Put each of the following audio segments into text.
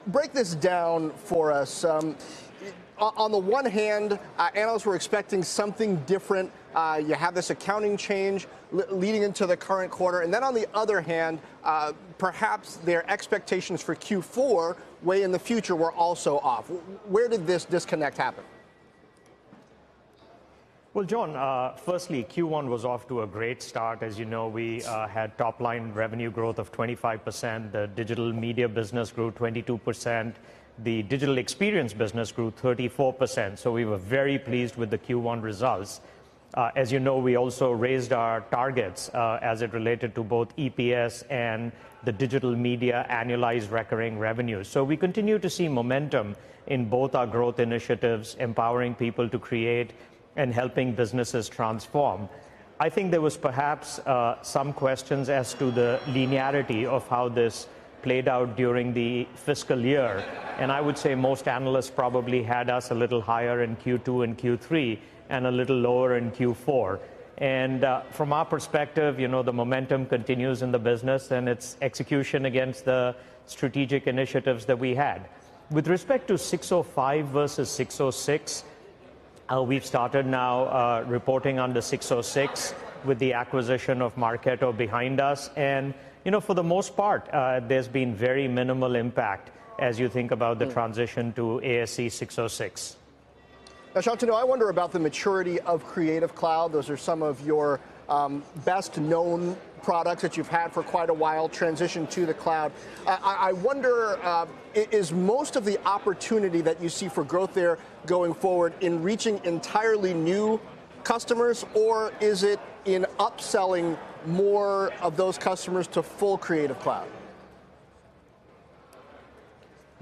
break this down for us. On the one hand, analysts were expecting something different. You have this accounting change leading into the current quarter. And then on the other hand, perhaps their expectations for Q4 way in the future were also off. Where did this disconnect happen? Well, John, firstly, Q1 was off to a great start. As you know, we had top-line revenue growth of 25%. The digital media business grew 22%. The digital experience business grew 34%. So we were very pleased with the Q1 results. As you know, we also raised our targets as it related to both EPS and the digital media annualized recurring revenue. So we continue to see momentum in both our growth initiatives, empowering people to create and helping businesses transform. I think there was perhaps some questions as to the linearity of how this played out during the fiscal year. And I would say most analysts probably had us a little higher in Q2 and Q3 and a little lower in Q4. And from our perspective, you know, the momentum continues in the business and it's execution against the strategic initiatives that we had. With respect to 605 versus 606, we've started now reporting under 606 with the acquisition of Marketo behind us. And, you know, for the most part, there's been very minimal impact as you think about the transition to ASC 606. Now, Shantanu, I wonder about the maturity of Creative Cloud. Those are some of your best known products that you've had for quite a while, transition to the cloud. I wonder, is most of the opportunity that you see for growth there going forward in reaching entirely new customers, or is it in upselling more of those customers to full Creative Cloud?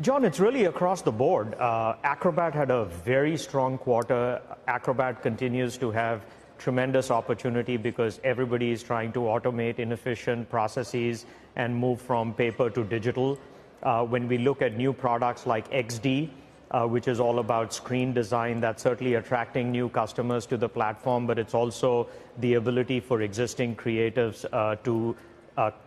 John, it's really across the board. Acrobat had a very strong quarter. Acrobat continues to have tremendous opportunity because everybody is trying to automate inefficient processes and move from paper to digital. When we look at new products like XD, which is all about screen design, that's certainly attracting new customers to the platform, but it's also the ability for existing creatives to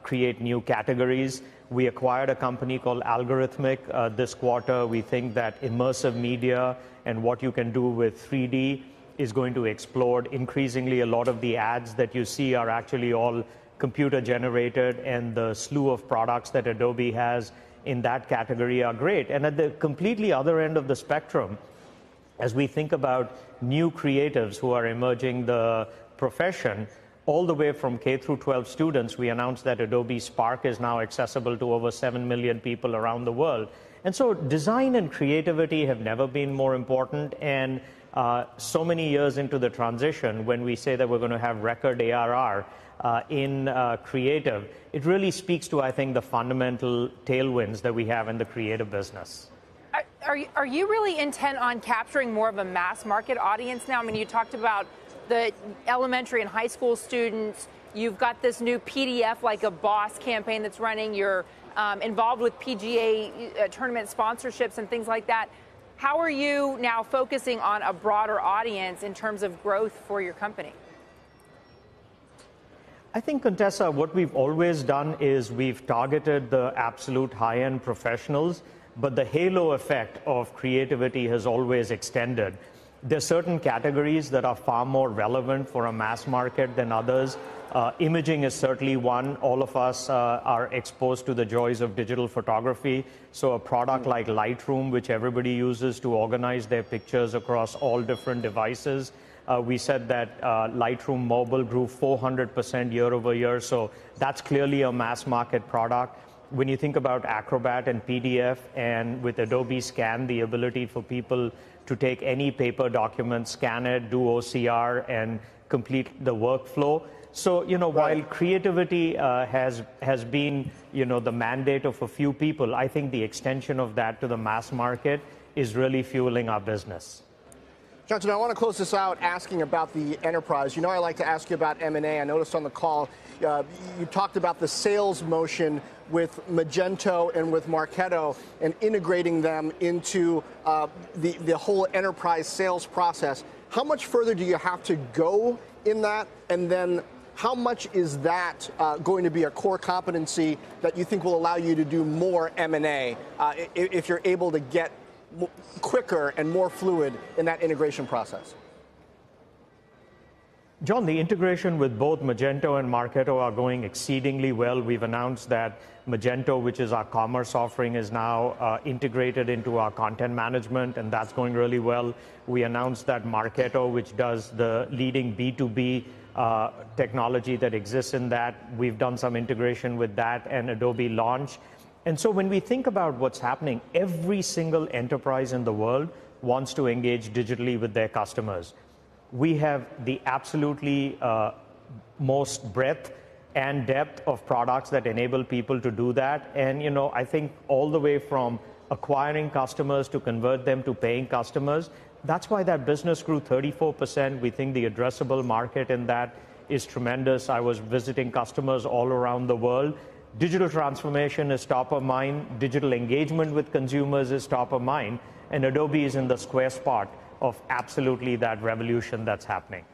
create new categories. We acquired a company called Algorithmic this quarter. We think that immersive media and what you can do with 3D is going to explode. Increasingly, a lot of the ads that you see are actually all computer generated, and the slew of products that Adobe has in that category are great. And at the completely other end of the spectrum, as we think about new creatives who are emerging the profession, all the way from K through 12 students, we announced that Adobe Spark is now accessible to over 7 million people around the world. And so design and creativity have never been more important. And so many years into the transition, when we say that we're going to have record ARR in creative, it really speaks to, I think, the fundamental tailwinds that we have in the creative business. Are you really intent on capturing more of a mass market audience now? I mean, you talked about the elementary and high school students. You've got this new PDF like a boss campaign that's running. You're involved with PGA tournament sponsorships and things like that. How are you now focusing on a broader audience in terms of growth for your company? I think, Contessa, what we've always done is we've targeted the absolute high-end professionals, but the halo effect of creativity has always extended. There are certain categories that are far more relevant for a mass market than others. Imaging is certainly one. All of us are exposed to the joys of digital photography. So a product like Lightroom, which everybody uses to organize their pictures across all different devices, we said that Lightroom Mobile grew 400% year over year. So that's clearly a mass market product. When you think about Acrobat and PDF, and with Adobe Scan, the ability for people to take any paper document, scan it, do OCR, and complete the workflow. So, you know, while creativity has been, you know, the mandate of a few people, I think the extension of that to the mass market is really fueling our business. Shantanu, I want to close this out asking about the enterprise. You know, I like to ask you about M&A. I noticed on the call you talked about the sales motion with Magento and with Marketo and integrating them into the whole enterprise sales process. How much further do you have to go in that? And then How much is that going to be a core competency that you think will allow you to do more M&A if you're able to get quicker and more fluid in that integration process? John, the integration with both Magento and Marketo are going exceedingly well. We've announced that Magento, which is our commerce offering, is now integrated into our content management, and that's going really well. We announced that Marketo, which does the leading B2B technology that exists in that, we've done some integration with that and Adobe Launch. And so when we think about what's happening, every single enterprise in the world wants to engage digitally with their customers. We have the absolutely most breadth and depth of products that enable people to do that. And, you know, I think all the way from acquiring customers to convert them to paying customers, that's why that business grew 34%. We think the addressable market in that is tremendous. I was visiting customers all around the world. Digital transformation is top of mind. Digital engagement with consumers is top of mind. And Adobe is in the square spot of absolutely that revolution that's happening.